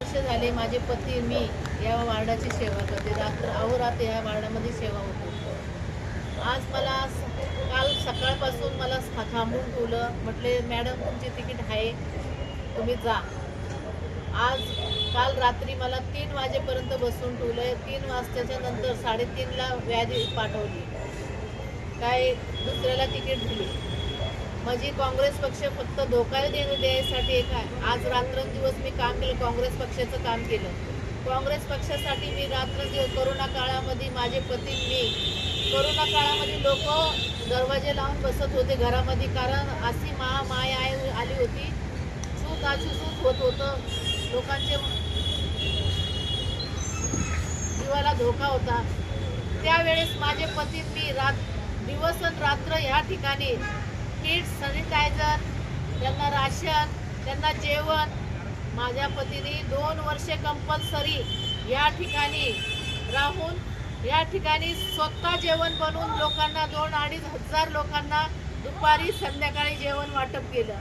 वर्ष झाले माझे पती मी या वार्डाची सेवा करते. रात्र अहोरात्र या वार्डामध्ये सेवा होते. आज मला काल सकाळपासून मला थांबवून ठेवलं. म्हटले मॅडम तुमची तिकीट आहे, तुम्ही जा. आज काल रात्री मला 3 वाजेपर्यंत बसून ठेवलं. 3 वाजताच्या नंतर 3:30ला व्याधी पाठवली. काय दुसऱ्याला तिकीट दिली. माझी काँग्रेस पक्ष फक्त धोका द्यायसाठी आज रात्रंदिवस मी काम केलं. काँग्रेस पक्षाचं काम केलं. काँग्रेस पक्षासाठी मी रात्रंदिवस कोरोना काळामध्ये माझे पती मी कोरोना काळामध्ये लोक दरवाजे लावून बसत होते घरामध्ये, कारण अशी महामाय आली होती. सूत अशुसूत होत होतं. लोकांचे जीवाला धोका होता. त्यावेळेस माझे पती मी दिवस आणि रात्र ह्या ठिकाणी किट, सॅनिटायझर, त्यांना राशन, त्यांना जेवण. माझ्या पतीने 2 वर्षे कंपल्सरी या ठिकाणी राहून या ठिकाणी स्वतः जेवण बनवून लोकांना 2-2.5 हजार लोकांना दुपारी संध्याकाळी जेवण वाटप केलं.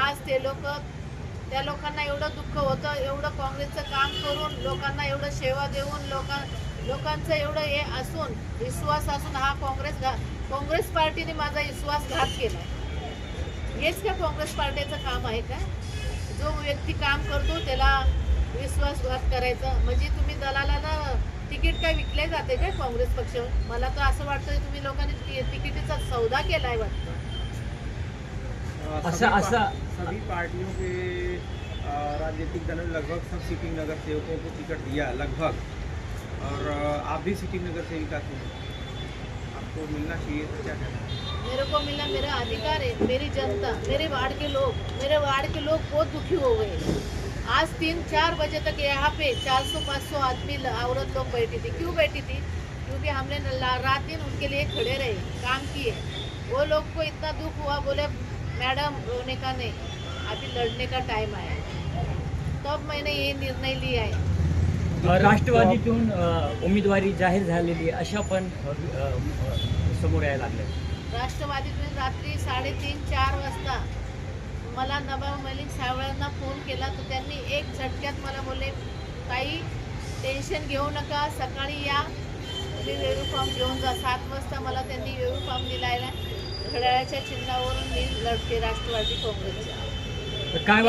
आज त्या लोकांना एवढं दुःख होतं, एवढं काँग्रेसचं काम करून लोकांना एवढं सेवा देऊन लोकांचं एवढं हे असून विश्वास असून हा काँग्रेस पार्टीने माझा विश्वासघात केला. हेच का काँग्रेस पार्टीचं काम आहे का? जो व्यक्ती काम करतो त्याला विश्वासघात करायचा म्हणजे तुम्ही दलालाला तिकीट काय विकले जाते काय काँग्रेस पक्ष? मला तर असं वाटतं तुम्ही लोकांनी तिकीटीचा सौदा केलाय वाटतं. सभी पार्टियों के राजनीतिक दलों ने लगभग सब सिटिंग नगर सेवकों को टिकट दिया लगभग, और आप भी सिटिंग नगर सेविका थे, आपको मिलना चाहिए था, क्या कहना है? मेरे को मिलना मेरा अधिकार है. मेरी जनता, मेरे वार्ड के लोग बहुत दुखी हो गए. आज 3-4 बजे तक यहाँ पे 400-500 आदमी औरत लोग बैठी थी. क्यों बैठी थी? क्योंकि हमने रात दिन उनके लिए खड़े रहे, काम किए. वो लोग को इतना दुख हुआ, बोले मैडम रोने का नहीं, अभी लड़ने का टाइम आया. तब मैंने ये निर्णय लिया है. राष्ट्रवादीतून उमेदवारी जाहीर झालेली अशा पण समोर यायला लागले. राष्ट्रवादीतून रात्री 3:30-4 वाजता मला नवाब मलिक साहेबांना फोन केला, तर त्यांनी एक झटक्यात मला बोलले ताई टेन्शन घेऊ नका, सकाळी या, तुम्ही वेळू फॉर्म घेऊन जा. 7 वाजता मला त्यांनी वेळू फॉर्म दिलायला. घड्याळाच्या चिन्हावरून मी लढते राष्ट्रवादी काँग्रेसच्या. काय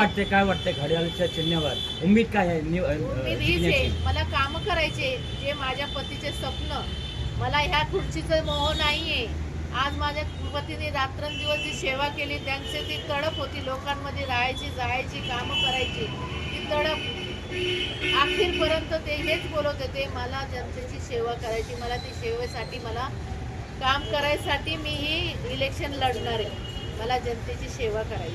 वाटते घड्याळाच्या चिन्हावर उमेद काय आहे? उमेद हीच आहे, मला कामं करायचे. जे माझ्या पतीचे स्वप्न, मला ह्या खुर्चीचं मोह नाहीये. आज माझ्या पतीने रात्रंदिवस जी सेवा केली, त्यांची ती तडप होती लोकांमध्ये राहायची, जायची, कामं करायची. ती तडप अखेरपर्यंत ते हेच बोलत होते, मला जनतेची सेवा करायची. मला ती सेवेसाठी मला काम करायसाठी मी ही इलेक्शन लढणार आहे. मला जनतेची सेवा करायची.